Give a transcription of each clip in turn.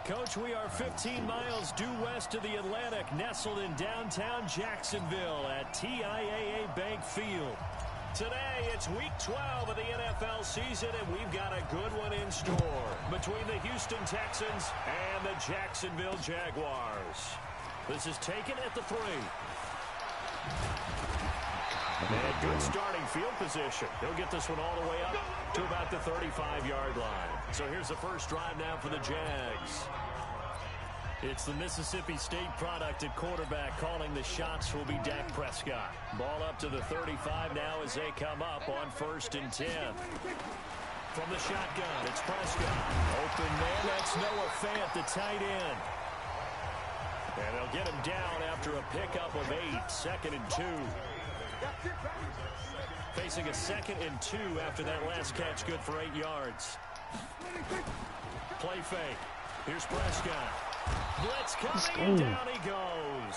Coach, we are 15 miles due west of the Atlantic, nestled in downtown Jacksonville at TIAA Bank Field. Today, it's week 12 of the NFL season, and we've got a good one in store between the Houston Texans and the Jacksonville Jaguars. This is taken at the 3. And good starting field position. He'll get this one all the way up to about the 35-yard line. So here's the first drive now for the Jags. It's the Mississippi State product at quarterback. Calling the shots will be Dak Prescott. Ball up to the 35 now as they come up on 1st and 10. From the shotgun, it's Prescott. Open man, that's Noah Fant, the tight end. And they'll get him down after a pickup of 8, 2nd and 2. Facing a 2nd and 2 after that last catch, good for 8 yards. Play fake. Here's Prescott. Blitz coming, and down he goes.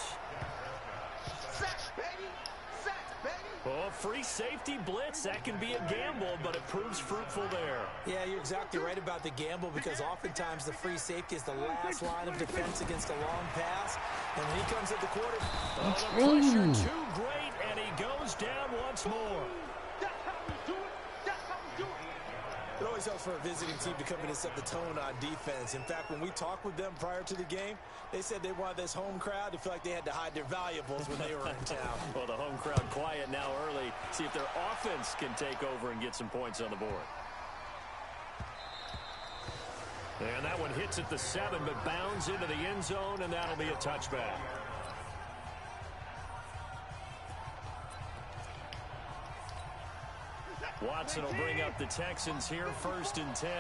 Oh, free safety blitz. That can be a gamble, but it proves fruitful there. Yeah, you're exactly right about the gamble, because oftentimes the free safety is the last line of defense against a long pass. And when he comes at the quarter, the pressure too great, and he goes down once more. It always helps for a visiting team to come in and set the tone on defense. In fact, when we talked with them prior to the game, they said they wanted this home crowd to feel like they had to hide their valuables when they were in town. Well, the home crowd quiet now early. See if their offense can take over and get some points on the board. And that one hits at the 7, but bounds into the end zone, and that'll be a touchback. Watson will bring up the Texans here, 1st and 10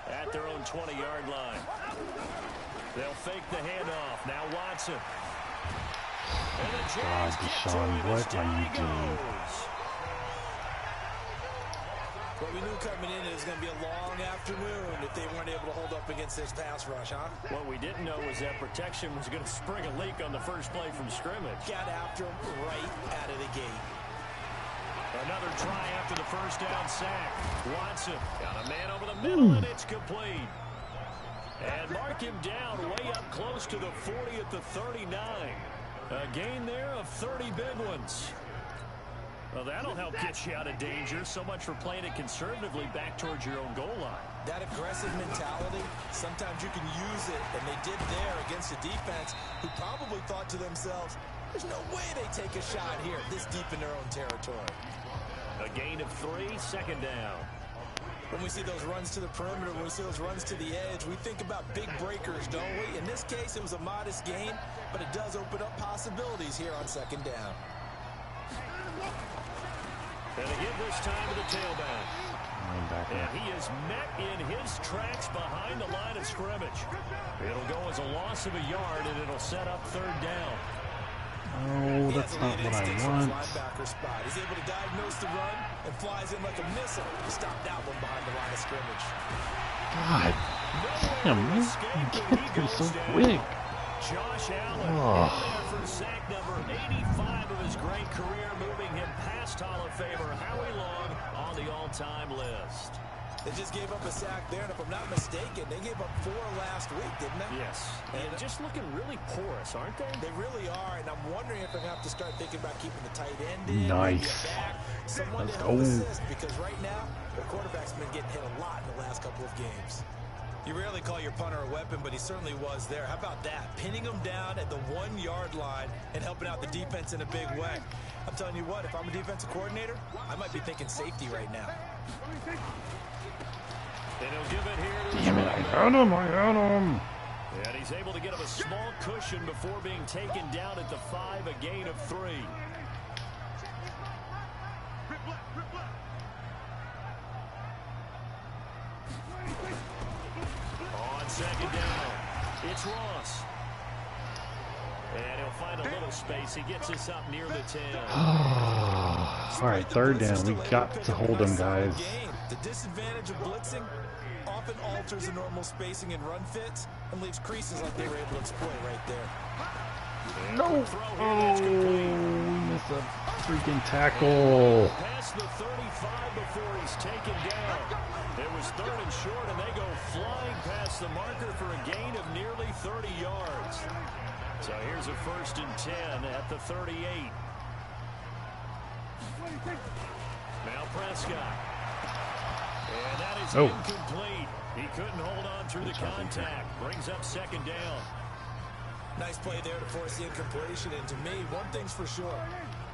at their own 20-yard line. They'll fake the handoff. Now Watson. And the Jags get to him. What are you doing? Well, we knew coming in it was going to be a long afternoon if they weren't able to hold up against this pass rush, huh? What we didn't know was that protection was going to spring a leak on the first play from scrimmage. Got after him right out of the gate. Another try after the first down sack. Watson got a man over the middle, and it's complete. And mark him down way up close to the 40 at the 39. A gain there of 30 big ones. Well, that'll help get you out of danger. So much for playing it conservatively back towards your own goal line. That aggressive mentality, sometimes you can use it, and they did there against a defense who probably thought to themselves, there's no way they take a shot here this deep in their own territory. A gain of 3, 2nd down. When we see those runs to the perimeter, when we see those runs to the edge, we think about big breakers, don't we? In this case, it was a modest gain, but it does open up possibilities here on 2nd down. And again this time to the tailback. And he is met in his tracks behind the line of scrimmage. It'll go as a loss of a yard, and it'll set up 3rd down. Oh, that's not what I want. Linebacker spot. He's able to diagnose the run and flies in like a missile. Stop that one behind the line of scrimmage. God damn, man. Get there so quick. Josh Allen in there for sack number 85 of his great career, moving him past Hall of Famer Howie Long on the all-time list. They just gave up a sack there, and if I'm not mistaken, they gave up 4 last week, didn't they? Yes. And just looking really porous, aren't they? They really are, and I'm wondering if they're going to have to start thinking about keeping the tight end in. Nice. Someone to help assist, because right now, the quarterback's been getting hit a lot in the last couple of games. You rarely call your punter a weapon, but he certainly was there. How about that? Pinning him down at the 1-yard line and helping out the defense in a big way. I'm telling you what, if I'm a defensive coordinator, I might be thinking safety right now. And he'll give it here to Damn it, I had him, And he's able to get him a small cushion before being taken down at the 5, a gain of 3. On 2nd down, it's Ross. And he'll find a little space. He gets us up near the 10. All right, 3rd down. We got to hold them, guys. The disadvantage of blitzing often alters the normal spacing and run fits and leaves creases like they were able to exploit right there. No! Oh, we missed a freaking tackle. Past the 35 before he's taken down. It was third and short, and they go flying past the marker for a gain of nearly 30 yards. So here's a 1st and 10 at the 38. Now Prescott. And that is incomplete. He couldn't hold on through the contact. Brings up 2nd down. Nice play there to force the incompletion. And to me, one thing's for sure.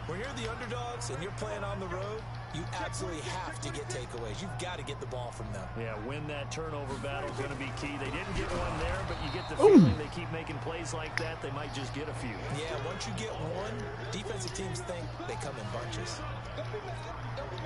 When you're the underdogs and you're playing on the road, you absolutely have to get takeaways. You've got to get the ball from them. Yeah, win that turnover battle is going to be key. They didn't get one there, but you get the feeling they keep making plays like that, they might just get a few. Yeah, once you get one, defensive teams think they come in bunches.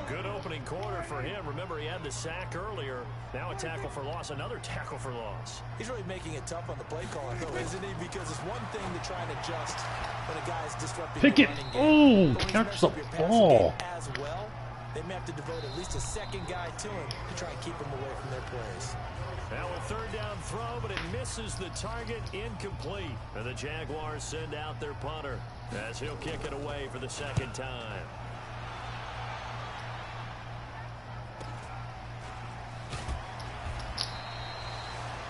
Good opening quarter for him. Remember, he had the sack earlier. Now a tackle for loss, another tackle for loss. He's really making it tough on the play caller, though, isn't he? Because it's one thing to try and adjust when a guy's disrupting Pick the it. running game. But when Catch you the mess up your ball. passing game as well, they may have to devote at least a second guy to him to try and keep him away from their plays. Now a 3rd down throw, but it misses the target, incomplete. And the Jaguars send out their punter as he'll kick it away for the 2nd time.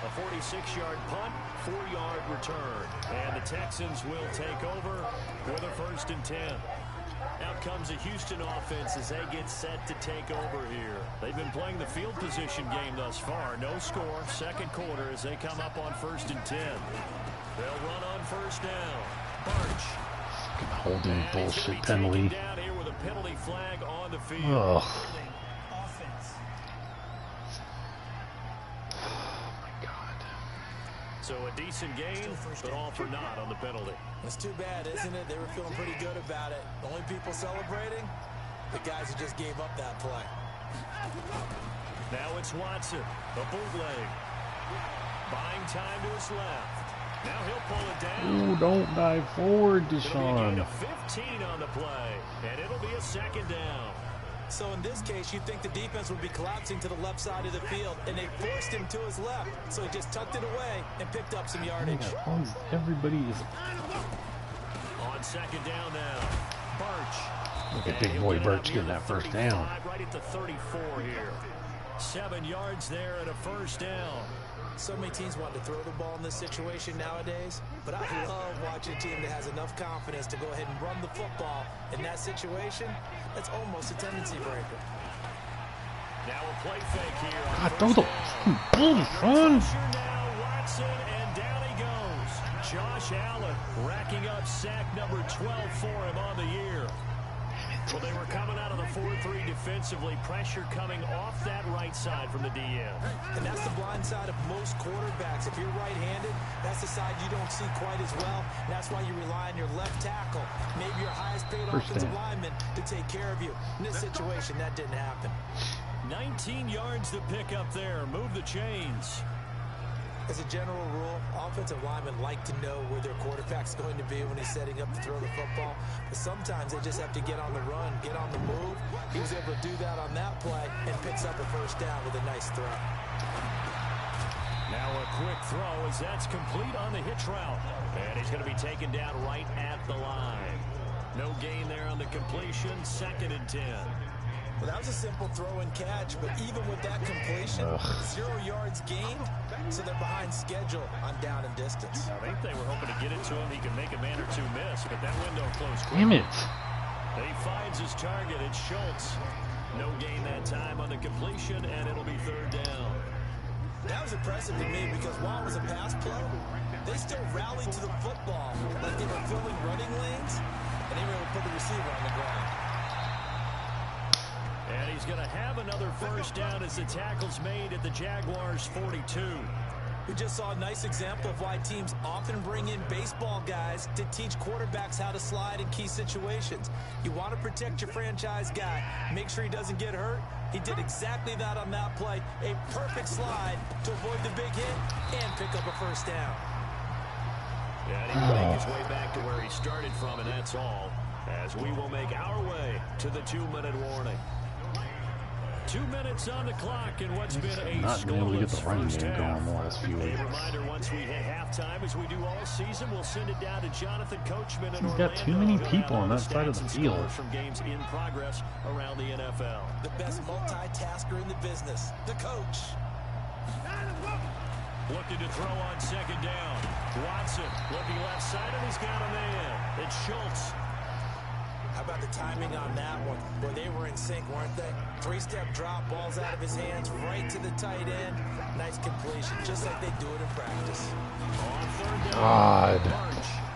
A 46-yard punt, 4-yard return. And the Texans will take over with a 1st and 10. Out comes the Houston offense as they get set to take over here. They've been playing the field position game thus far. No score, 2nd quarter as they come up on 1st and 10. They'll run on 1st down. Barch. Holding bullshit penalty. Down here with a penalty flag on the field. Ugh. So a decent gain, but all for naught on the penalty. It's too bad, isn't it? They were feeling pretty good about it. The only people celebrating, the guys who just gave up that play. Now it's Watson, a bootleg. Buying time to his left. Now he'll pull it down. Ooh, don't dive forward, It'll be a gain Deshaun. of 15 on the play, and it'll be a 2nd down. So in this case, you'd think the defense would be collapsing to the left side of the field, and they forced him to his left. So he just tucked it away and picked up some yardage. Everybody is. On 2nd down now, Barch. Look at big boy Birch getting that 1st down. Right at the 34 here. 7 yards there and a 1st down. So many teams want to throw the ball in this situation nowadays, but I love watching a team that has enough confidence to go ahead and run the football in that situation. That's almost a tendency breaker. Now a play fake here. God, throw the ball, son. Now Watson, and down he goes. Josh Allen racking up sack number 12 for him on the year. Well, they were coming out of the 4-3 defensively. Pressure coming off that right side from the DN. And that's the blind side of most quarterbacks. If you're right-handed, that's the side you don't see quite as well. And that's why you rely on your left tackle, maybe your highest-paid offensive lineman, to take care of you. In this situation, that didn't happen. 19 yards to pick up there. Move the chains. As a general rule, offensive linemen like to know where their quarterback's going to be when he's setting up to throw the football. But sometimes they just have to get on the run, get on the move. He was able to do that on that play and picks up a 1st down with a nice throw. Now a quick throw as that's complete on the hitch route. And he's going to be taken down right at the line. No gain there on the completion. 2nd and 10. Well, that was a simple throw and catch, but even with that completion, 0 yards gained, so they're behind schedule on down and distance. I think they were hoping to get it to him. He could make a man or two miss, but that window closed quick. Damn it. He finds his target. It's Schultz. No gain that time on the completion, and it'll be 3rd down. That was impressive to me because while it was a pass play, they still rallied to the football like they were filling running lanes, and they were able to put the receiver on the ground. And he's going to have another 1st down as the tackle's made at the Jaguars' 42. We just saw a nice example of why teams often bring in baseball guys to teach quarterbacks how to slide in key situations. You want to protect your franchise guy. Make sure he doesn't get hurt. He did exactly that on that play. A perfect slide to avoid the big hit and pick up a 1st down. Yeah, and he can make his way back to where he started from, and that's all. As we will make our way to the 2-minute warning. 2 minutes on the clock in what's been a not being able to get the running first game half. going the last few weeks. A reminder, once we hit halftime, as we do all season, we'll send it down to Jonathan Coachman in He's got too many people on that side of the field. From games in progress around the NFL. The best multitasker in the business, the coach. Looking to throw on second down. Watson looking left side, and he's got a man. It's Schultz. How about the timing on that one? Boy, they were in sync, weren't they? Three-step drop, balls out of his hands, right to the tight end. Nice completion, just like they do it in practice. On third down, God.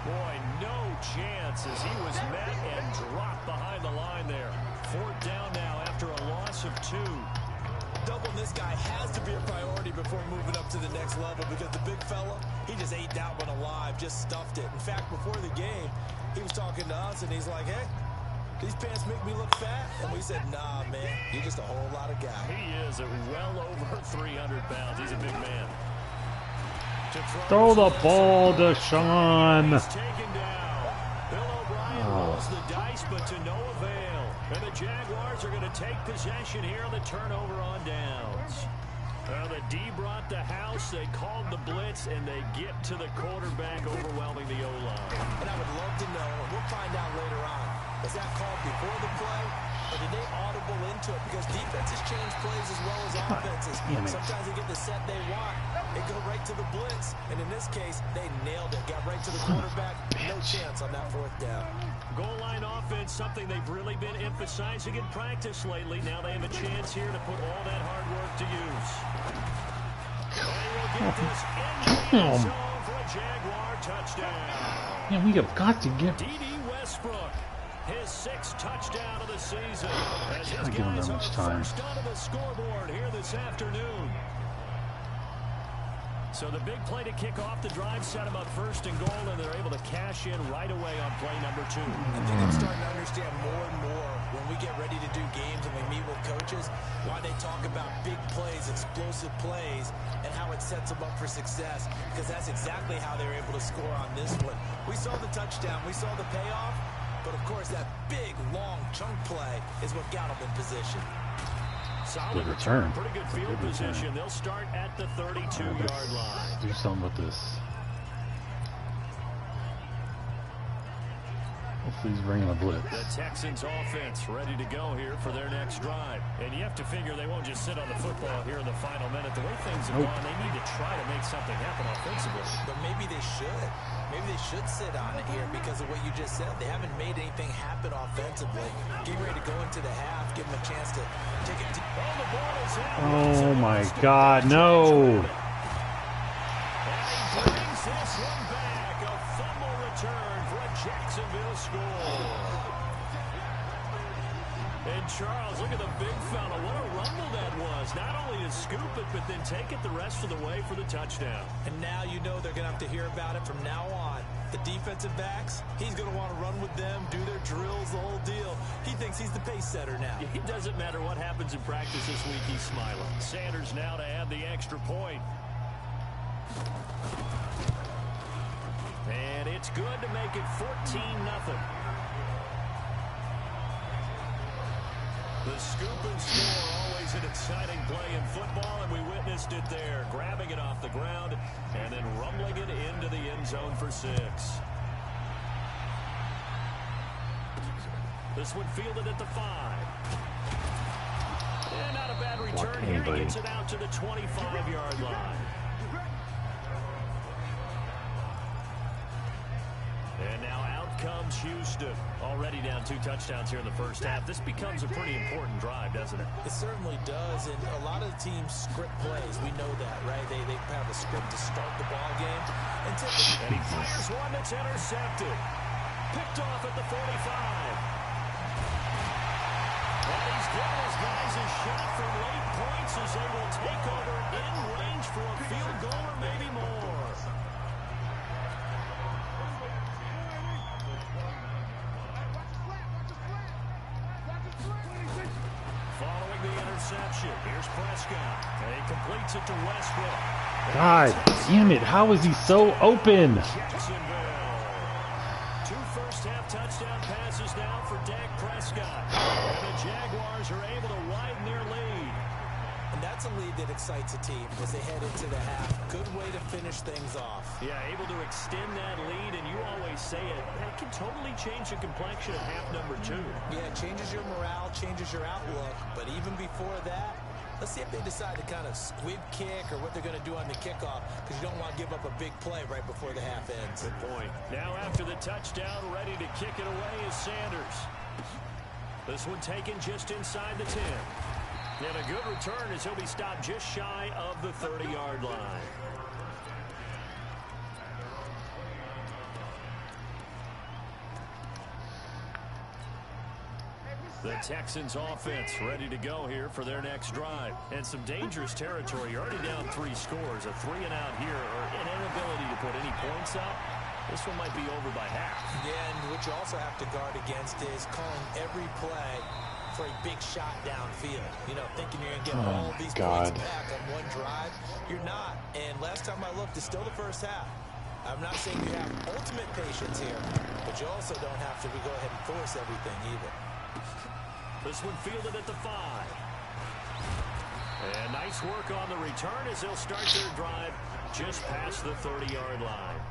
Boy, no chance as he was met and dropped behind the line there. Fourth down now after a loss of 2. Doubling this guy has to be a priority before moving up to the next level because the big fella, he just ate that one alive, just stuffed it. In fact, before the game, he was talking to us, and he's like, hey, these pants make me look fat. And we said, nah, man, you're just a whole lot of guy. He is at well over 300 pounds. He's a big man. Throw the ball to Sean. He's taken down. Bill O'Brien rolls the dice, but to no avail. And the Jaguars are going to take possession here on the turnover on downs. The D brought the house. They called the blitz, and they get to the quarterback, overwhelming the O-line. And I would love to know, and we'll find out later on, was that called before the play, or did they audible into it? Because defenses change plays as well as offenses. Sometimes they get the set they want. They go right to the blitz, and in this case, they nailed it. Got right to the quarterback. No chance on that fourth down. Goal line offense, something they've really been emphasizing in practice lately. Now they have a chance here to put all that hard work to use. They will get this in the end zone for a Jaguar touchdown. Yeah, we have got to get. D.D. Westbrook, his 6th touchdown of the season. As his Give him guys that are much time. first onto the scoreboard here this afternoon. So the big play to kick off the drive set them up first and goal, and they're able to cash in right away on play number 2. I think I'm starting to understand more and more when we get ready to do games and we meet with coaches, why they talk about big plays, explosive plays, and how it sets them up for success, because that's exactly how they were able to score on this one. We saw the touchdown, we saw the payoff, but of course that big, long chunk play is what got them in position. Solid return. Pretty good field position. They'll start at the 32-yard line. Do something with this. Hopefully he's bringing a blitz. The Texans offense ready to go here for their next drive. And you have to figure they won't just sit on the football here in the final minute. The way things have gone, they need to try to make something happen offensively. But maybe they should. Maybe they should sit on it here because of what you just said. They haven't made anything happen offensively. Getting ready to go into the half, give them a chance to take it. Oh my God, no! And he brings this one back. A fumble return for a Jacksonville score. And Charles, look at the big fella. What a rumble that was. Not only to scoop it, but then take it the rest of the way for the touchdown. And now you know they're going to have to hear about it from now on. The defensive backs, he's going to want to run with them, do their drills, the whole deal. He thinks he's the pace setter now. It doesn't matter what happens in practice this week, he's smiling. Sanders now to add the extra point. And it's good to make it 14-0. The scoop and score, always an exciting play in football, and we witnessed it there. Grabbing it off the ground and then rumbling it into the end zone for 6. This one fielded at the 5. And not a bad return here. He gets it out to the 25-yard line. And now out comes Houston. Already down 2 touchdowns here in the first half. This becomes a pretty important drive, doesn't it? It certainly does, and a lot of the teams script plays. We know that, right? They have a script to start the ball game. And he fires one that's intercepted. Picked off at the 45. And he's giving his guys a shot from late points as they will take over in range for a field goal or maybe more. Following the interception, here's Prescott. And he completes it to Westbrook. God damn it, how is he so open? Jacksonville. 2 first first half touchdown passes now for Dak Prescott. And the Jaguars are able to widen their lead. And that's a lead that excites a team as they head into the half. Good way to finish things off. Yeah, able to extend that lead, and you always say it, that can totally change the complexion of half number 2. Yeah, it changes your morale, changes your outlook. But even before that, let's see if they decide to kind of squib kick or what they're going to do on the kickoff, because you don't want to give up a big play right before the half ends. Good point. Now after the touchdown, ready to kick it away is Sanders. This one taken just inside the 10. And a good return as he'll be stopped just shy of the 30-yard line. The Texans offense ready to go here for their next drive. And some dangerous territory. You're already down 3 scores. A 3-and-out here, or an inability to put any points up. This one might be over by half. Yeah, and what you also have to guard against is calling every play for a big shot downfield. You know, thinking you're going to get all of these points back on one drive. You're not. And last time I looked, it's still the first half. I'm not saying you have ultimate patience here, but you also don't have to go ahead and force everything either. This one fielded at the 5. And nice work on the return as they'll start their drive just past the 30-yard line.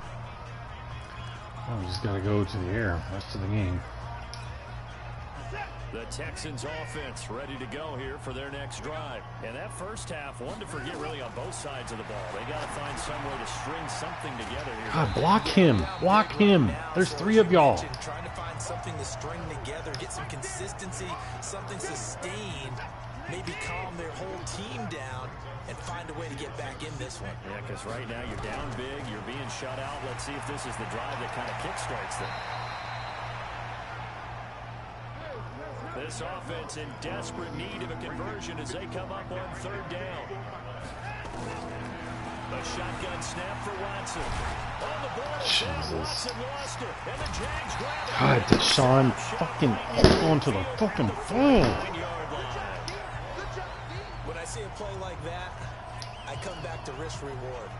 Oh, we just got to go to the air. Rest of the game. The Texans offense ready to go here for their next drive. And that first half, one to forget really on both sides of the ball. They got to find some way to string something together here. God, block him. Block him. There's 3 of y'all. Trying to find something to string together, get some consistency, something sustained, maybe calm their whole team down and find a way to get back in this one. Yeah, because right now you're down big, you're being shut out. Let's see if this is the drive that kind of kickstarts them. This offense in desperate need of a conversion as they come up on 3rd down. A shotgun snap for Watson. On the board, Watson lost it, and the Jags grab it. God, Deshaun fucking hold on to the fucking ball. When I see a play like that, I come back to risk reward.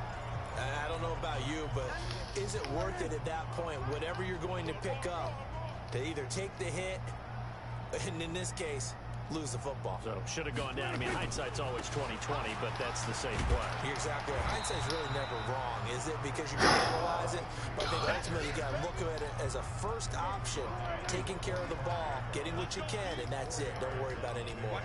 I don't know about you, but is it worth it at that point, whatever you're going to pick up, to either take the hit, and in this case, lose the football? So, should have gone down. I mean, hindsight's always 20/20, but that's the same play. You're exactly right. Hindsight's really never wrong, is it? Because you can analyze it, but I think ultimately you got to look at it as a first option, taking care of the ball, getting what you can, and that's it. Don't worry about any more.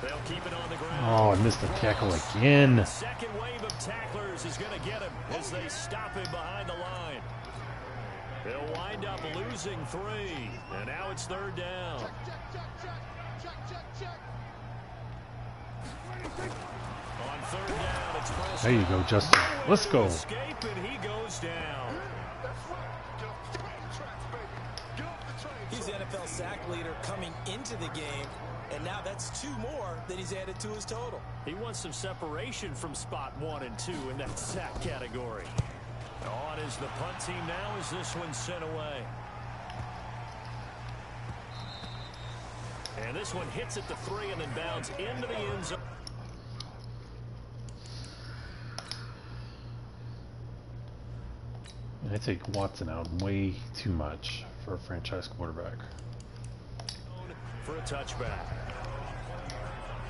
They'll keep it on the ground. Oh, I missed the tackle again. The second wave of tacklers is going to get him as they stop him behind the line. They'll wind up losing 3, and now it's 3rd down. On 3rd down, it's Prescott. There you go, Justin. Let's go. Escape, and he goes down. He's the NFL sack leader coming into the game, and now that's 2 more that he's added to his total. He wants some separation from spot 1 and 2 in that sack category. On is the punt team now as this one's sent away. And this one hits at the 3 and then bounds into the end zone. I take Watson out way too much for a franchise quarterback. For a touchback.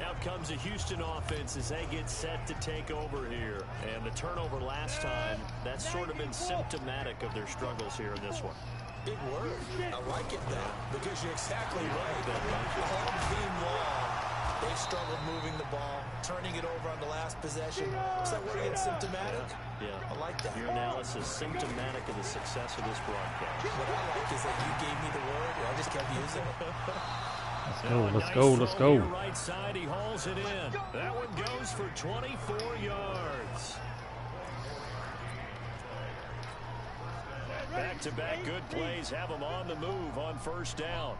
Out comes the Houston offense as they get set to take over here. And the turnover last time, that's sort of been symptomatic of their struggles here in this one. Big word. I like it, though, because you're exactly right. All game long, they've struggled moving the ball, turning it over on the last possession. Is that word again, symptomatic? Yeah. I like that. Your analysis symptomatic of the success of this broadcast. What I like is that you gave me the word, and I just kept using it. Let's go, let's go, let's go. Right side, he hauls it in. That one goes for 24 yards. Back-to-back good plays have them on the move on 1st down.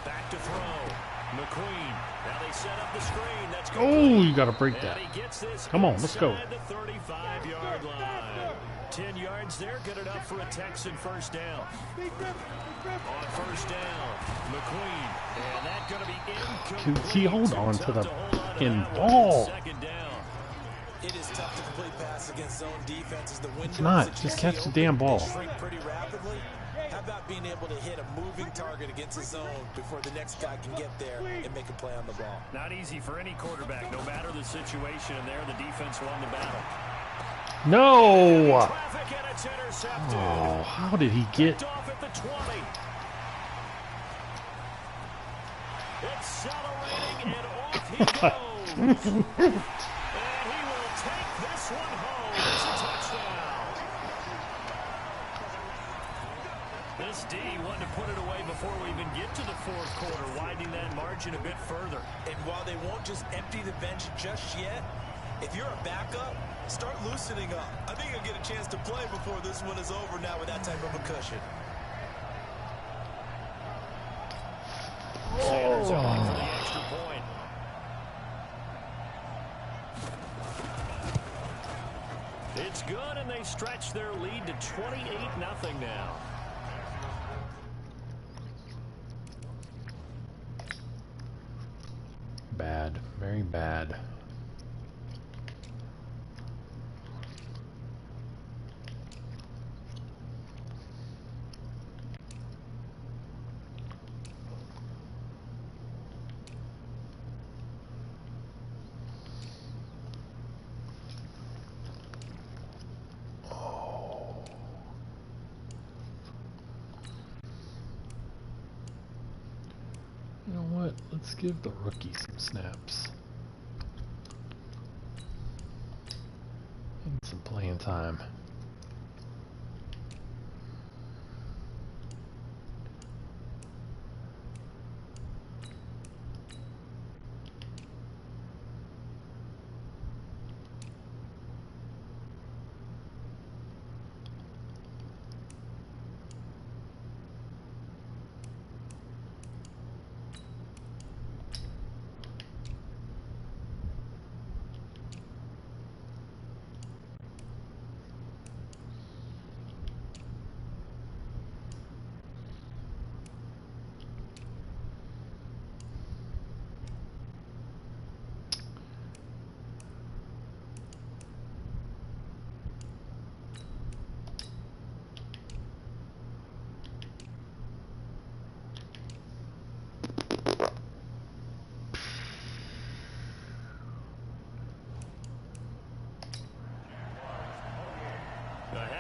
Back to throw. McQueen. Now they set up the screen. That's good. Oh, you got to break that. And he gets this Come on, let's go. The 35-yard line. 10 yards there, good enough for a Texan 1st down. On 1st down, McQueen. And that's going to be incomplete. He hold on to the fucking ball. 2nd down. It is tough to complete passes against zone defenses. The windows It's not. that you Just see catch the open, damn ball. they shrink pretty rapidly. How about being able to hit a moving target against a zone before the next guy can get there and make a play on the ball? Not easy for any quarterback, no matter the situation. And there, the defense won the battle. No! Traffic and it's intercepted. Oh, how did he get... Off at the 20. Accelerating and off he goes. And he will take this one home. It's a touchdown. This D wanted to put it away before we even get to the fourth quarter, widening that margin a bit further. And while they won't just empty the bench just yet, if you're a backup, start loosening up. I think you'll get a chance to play before this one is over now with that type of a cushion. Sanders on for the extra point. It's good, and they stretch their lead to 28-0 now. Bad. Very bad. You know what? Let's give the rookie some snaps. And some playing time.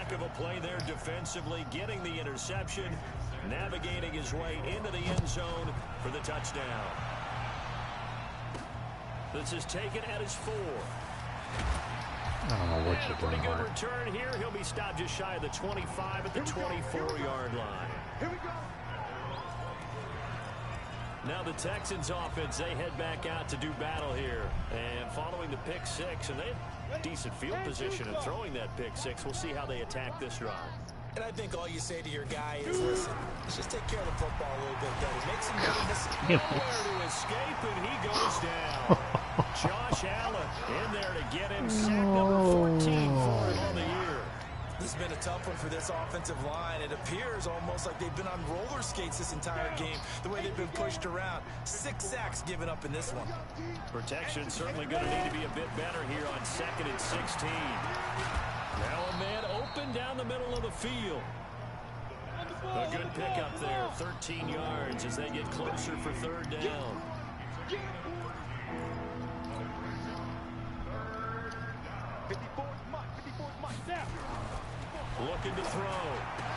Of a play there defensively, getting the interception, navigating his way into the end zone for the touchdown. This is taken at his 4. I don't know what you're Pretty doing, good Mark. return here. He'll be stopped just shy of the 25 at the 24-yard line. Here we go. Now the Texans offense, they head back out to do battle here. And following the pick 6, and they have decent field position and throwing that pick 6. We'll see how they attack this drive. And I think all you say to your guy is, listen, let's just take care of the football a little bit better. Make some nervous. Nowhere to escape, and he goes down. Josh Allen in there to get him sack number 14 for him on the year. This has been a tough one for this offensive line. It appears almost like they've been on roller skates this entire game, the way they've been pushed around. 6 sacks given up in this one. Protection certainly going to need to be a bit better here on 2nd and 16. Now a man open down the middle of the field. A good pickup there, 13 yards as they get closer for 3rd down. Looking to throw.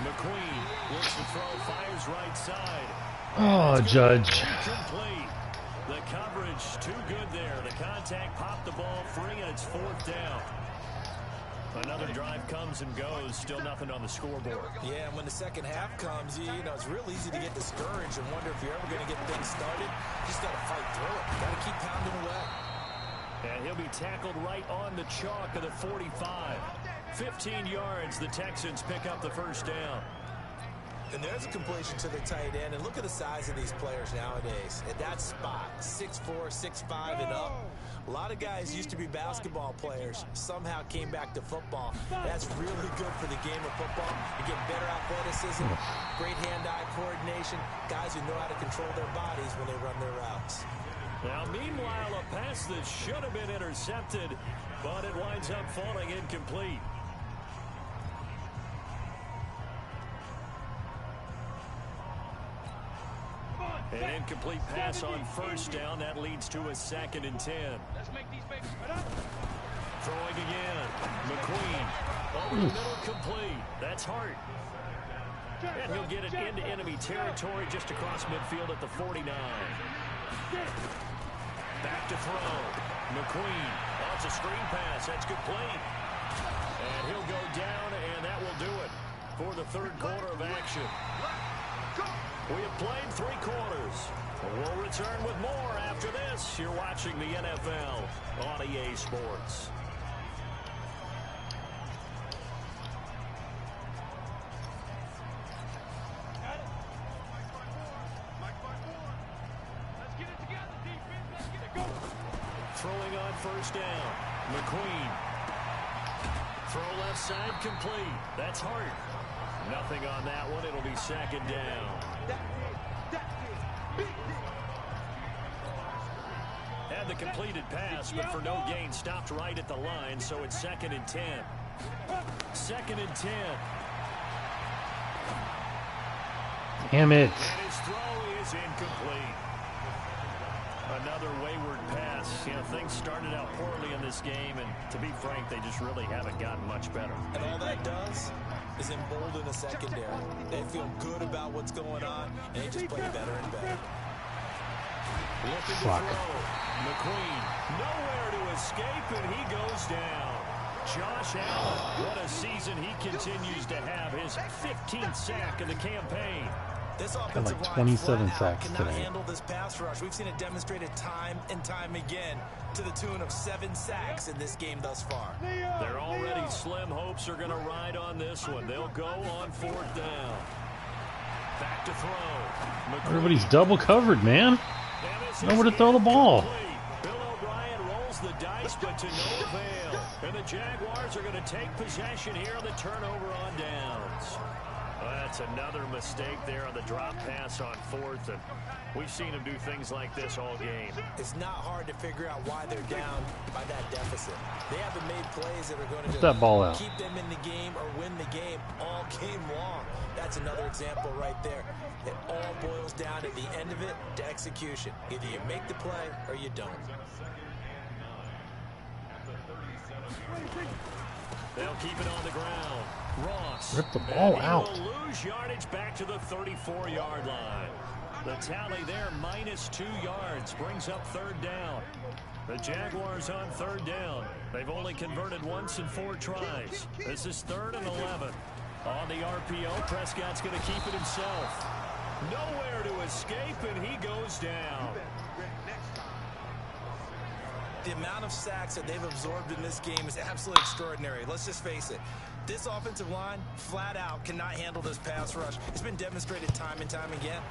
McQueen looks to throw, fires right side. Oh, Judge. Complete. The coverage too good there. The contact popped the ball free, and it's 4th down. Another drive comes and goes. Still nothing on the scoreboard. Yeah, and when the second half comes, you know, it's real easy to get discouraged and wonder if you're ever going to get things started. You just got to fight through it. Got to keep pounding away. And he'll be tackled right on the chalk of the 45. 15 yards, the Texans pick up the 1st down. And there's a completion to the tight end. And look at the size of these players nowadays. At that spot, 6'4", 6'5", and up. A lot of guys used to be basketball players. Somehow came back to football. That's really good for the game of football. You get better athleticism, great hand-eye coordination, guys who know how to control their bodies when they run their routes. Now, meanwhile, a pass that should have been intercepted, but it winds up falling incomplete. An incomplete pass on first down. That leads to a 2nd and 10. Throwing again. McQueen. Over the middle, complete. That's Hart. And he'll get it into enemy territory just across midfield at the 49. Back to throw. McQueen. Oh, it's a screen pass. That's complete. And he'll go down, and that will do it for the 3rd quarter of action. We have played 3 quarters. We'll return with more after this. You're watching the NFL on EA Sports. Throwing on first down. McQueen. Throw left side complete. That's Hart. Nothing on that one. It'll be 2nd down. Had the completed pass, but for no gain, stopped right at the line, so it's 2nd and 10. 2nd and 10. Damn it. And his throw is incomplete. Another wayward pass. You know, things started out poorly in this game, and to be frank, they just really haven't gotten much better. And all that does is embolden the secondary. They feel good about what's going on, and they just play better and better. Looking to throw. McQueen, nowhere to escape, and he goes down. Josh Allen, what a season he continues to have. His 15th sack of the campaign. This offensive like line 27 sacks cannot today. handle this pass rush. We've seen it demonstrated time and time again to the tune of 7 sacks in this game thus far. Their already slim hopes are going to ride on this one. They'll go on 4th down. Back to throw. McQueen. Everybody's double covered, man. Nowhere to throw the ball. Bill O'Brien rolls the dice, but to no avail. And the Jaguars are going to take possession here on the turnover on downs. That's another mistake there on the drop pass on 4th, and we've seen them do things like this all game. It's not hard to figure out why they're down by that deficit. They haven't made plays that are going to Put that ball out. keep them in the game or win the game all game long. That's another example right there. It all boils down at the end of it to execution. Either you make the play or you don't. They'll keep it on the ground. Ross. Rip the ball out. He will lose yardage back to the 34-yard line. The tally there, -2 yards, brings up 3rd down. The Jaguars on 3rd down. They've only converted once in 4 tries. This is 3rd and 11. On the RPO, Prescott's going to keep it himself. Nowhere to escape, and he goes down. The amount of sacks that they've absorbed in this game is absolutely extraordinary. Let's just face it. This offensive line, flat out, cannot handle this pass rush. It's been demonstrated time and time again.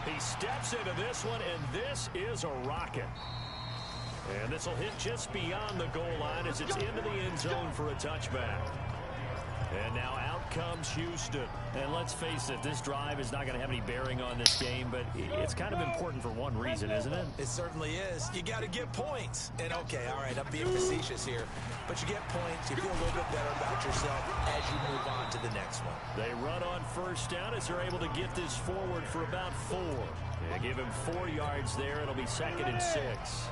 He steps into this one, and this is a rocket. And this will hit just beyond the goal line as it's into the end zone for a touchback. And now out comes Houston. And let's face it, this drive is not going to have any bearing on this game, but it's kind of important for one reason, isn't it? It certainly is. You got to get points. And okay, all right, I'm being facetious here, but you get points, you feel a little bit better about yourself as you move on to the next one. They run on first down as they're able to get this forward for about 4. They give him 4 yards there. It'll be 2nd and 6.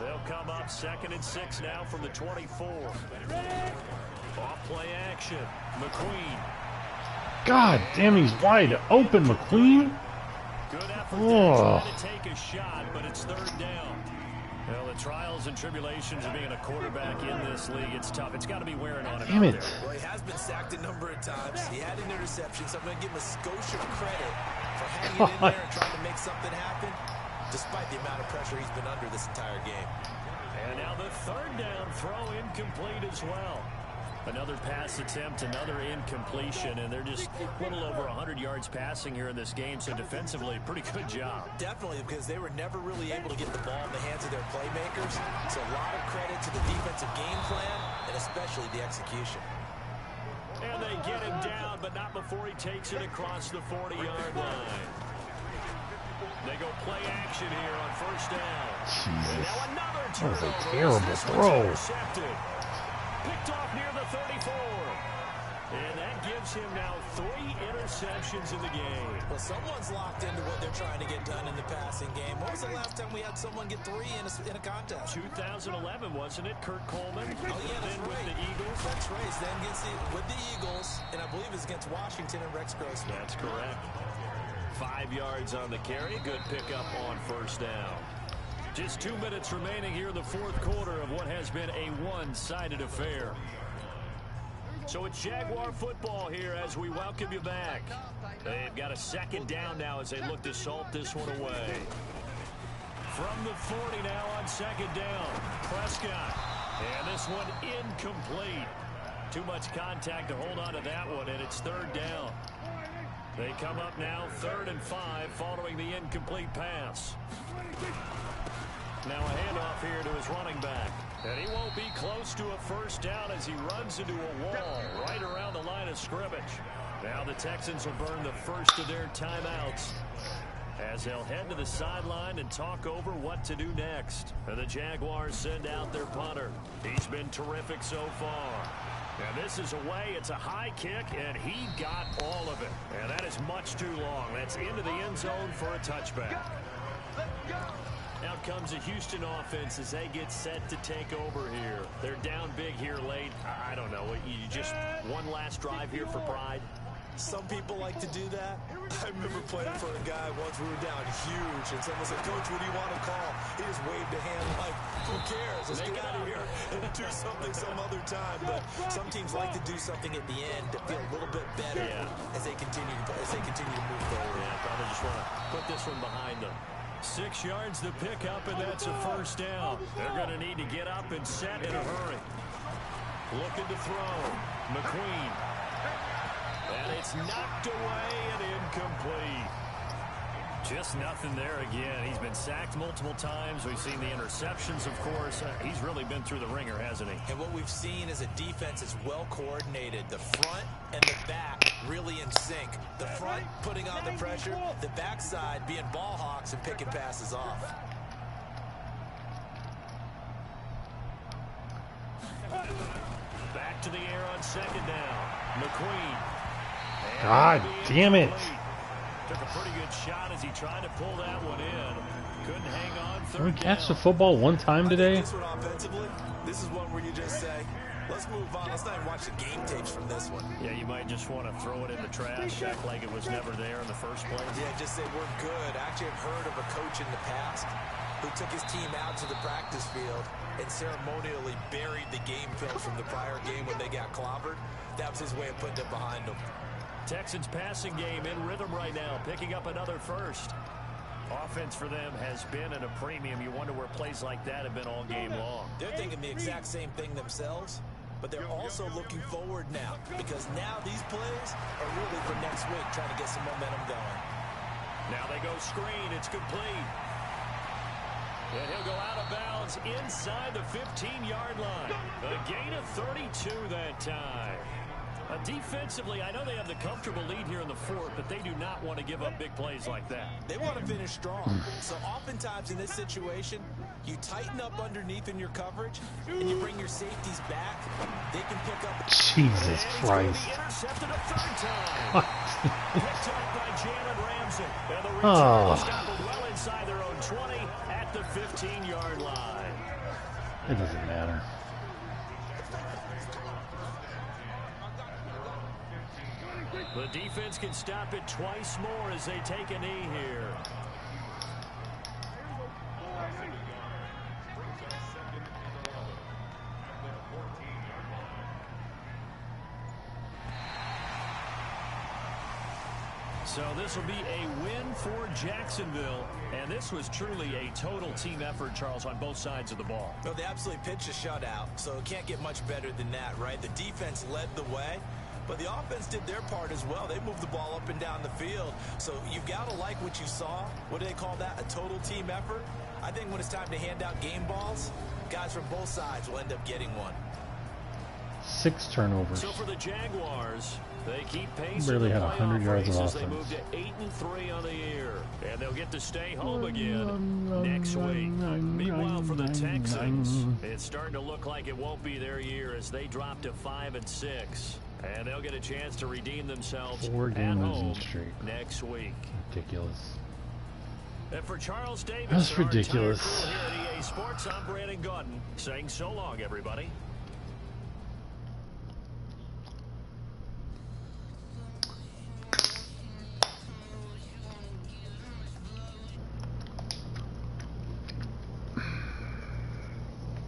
They'll come up 2nd and 6 now from the 24. Off play action. McQueen. God damn, he's wide open, McQueen. Good effort there trying to take a shot, but it's 3rd down. Well, the trials and tribulations of being a quarterback in this league, it's tough. It's got to be wearing on him. Damn it. Well, he has been sacked a number of times. He had an interception, so I'm going to give him a skosh of credit for hanging in there and trying to make something happen, despite the amount of pressure he's been under this entire game. And now the 3rd down throw incomplete as well. Another pass attempt, another incompletion, and they're just a little over 100 yards passing here in this game, so defensively, pretty good job. Definitely, because they were never really able to get the ball in the hands of their playmakers, so a lot of credit to the defensive game plan, and especially the execution. And they get him down, but not before he takes it across the 40-yard line. They go play action here on first down. Jesus. Now another That was a turnover. terrible This one's throw. intercepted. Picked off near the 34. And that gives him now 3 interceptions in the game. Well, someone's locked into what they're trying to get done in the passing game. When was the last time we had someone get 3 in a contest? 2011, wasn't it? Kurt Coleman. Oh, yeah, that's then right. with the Eagles. That's right. Then gets with the Eagles, and I believe it's against Washington and Rex Grossman. That's correct. 5 yards on the carry. Good pickup on first down. Just 2 minutes remaining here in the fourth quarter of what has been a one-sided affair. So it's Jaguar football here as we welcome you back. They've got a second down now as they look to salt this one away. From the 40 now on second down. Prescott. And this one incomplete. Too much contact to hold on to that one, and it's third down. They come up now 3rd and 5 following the incomplete pass. Now a handoff here to his running back. And he won't be close to a first down as he runs into a wall right around the line of scrimmage. Now the Texans will burn the first of their timeouts as they'll head to the sideline and talk over what to do next. And the Jaguars send out their punter. He's been terrific so far. Now this is away. It's a high kick, and he got all of it. And that is much too long. That's into the end zone for a touchback. Out comes the Houston offense as they get set to take over here. They're down big here late. I don't know. You just one last drive here for pride. Some people like to do that. I remember playing for a guy once. We were down huge, and someone said, "Coach, what do you want to call?" He just waved a hand like, "Who cares? Let's get out of here and do something some other time." But some teams like to do something at the end to feel a little bit better as they continue to move forward. Yeah, probably just want to put this one behind them. 6 yards to pick up, and that's a first down. They're going to need to get up and set in a hurry. Looking to throw. McQueen. And it's knocked away and incomplete. Just nothing there again. He's been sacked multiple times. We've seen the interceptions, of course. He's really been through the ringer, hasn't he? And what we've seen is a defense that's well coordinated. The front and the back really in sync. The front putting on the pressure, the backside being ball hawks and picking passes off. Back to the air on second down. McQueen. God damn it. Took a pretty good shot as he tried to pull that one in. Couldn't hang on. Can we catch the football one time today? This one offensively, this is one where you just say, let's move on. Let's not even watch the game tapes from this one. Yeah, you might just want to throw it in the trash, act like it was never there in the first place. Yeah, just say we're good. Actually, I've heard of a coach in the past who took his team out to the practice field and ceremonially buried the game film from the prior game when they got clobbered. That was his way of putting it behind them. Texans passing game in rhythm right now, picking up another first. Offense for them has been at a premium. You wonder where plays like that have been all game long. They're thinking the exact same thing themselves, but they're also looking forward now because now these plays are really for next week, trying to get some momentum going. Now they go screen. It's complete. And he'll go out of bounds inside the 15-yard line. A gain of 32 that time. Defensively, I know they have the comfortable lead here in the fourth, but they do not want to give up big plays like that. They want to finish strong. So oftentimes in this situation, you tighten up underneath in your coverage, and you bring your safeties back. They can pick up. Jesus Christ. Intercepted a third time. Picked up by Jalen Ramsey. And the return stopped well inside their own 20 at the 15-yard line. It doesn't matter. The defense can stop it twice more as they take a knee here. So this will be a win for Jacksonville, and this was truly a total team effort, Charles, on both sides of the ball. Well, they absolutely pitched a shutout, so it can't get much better than that, right? The defense led the way, but the offense did their part as well. They moved the ball up and down the field, so you've got to like what you saw. What do they call that? A total team effort? I think when it's time to hand out game balls, guys from both sides will end up getting one. 6 turnovers. So for the Jaguars, they keep pace. Barely had 100 yards of offense. They move to 8-3 on the year, and they'll get to stay home again next week. Meanwhile, for the Texans, it's starting to look like it won't be their year as they drop to 5-6, and they'll get a chance to redeem themselves 4 at games home straight. next week. Ridiculous. And for Charles Davis, That's ridiculous. Here at EA Sports, I'm Brandon Gaudin saying so long, everybody.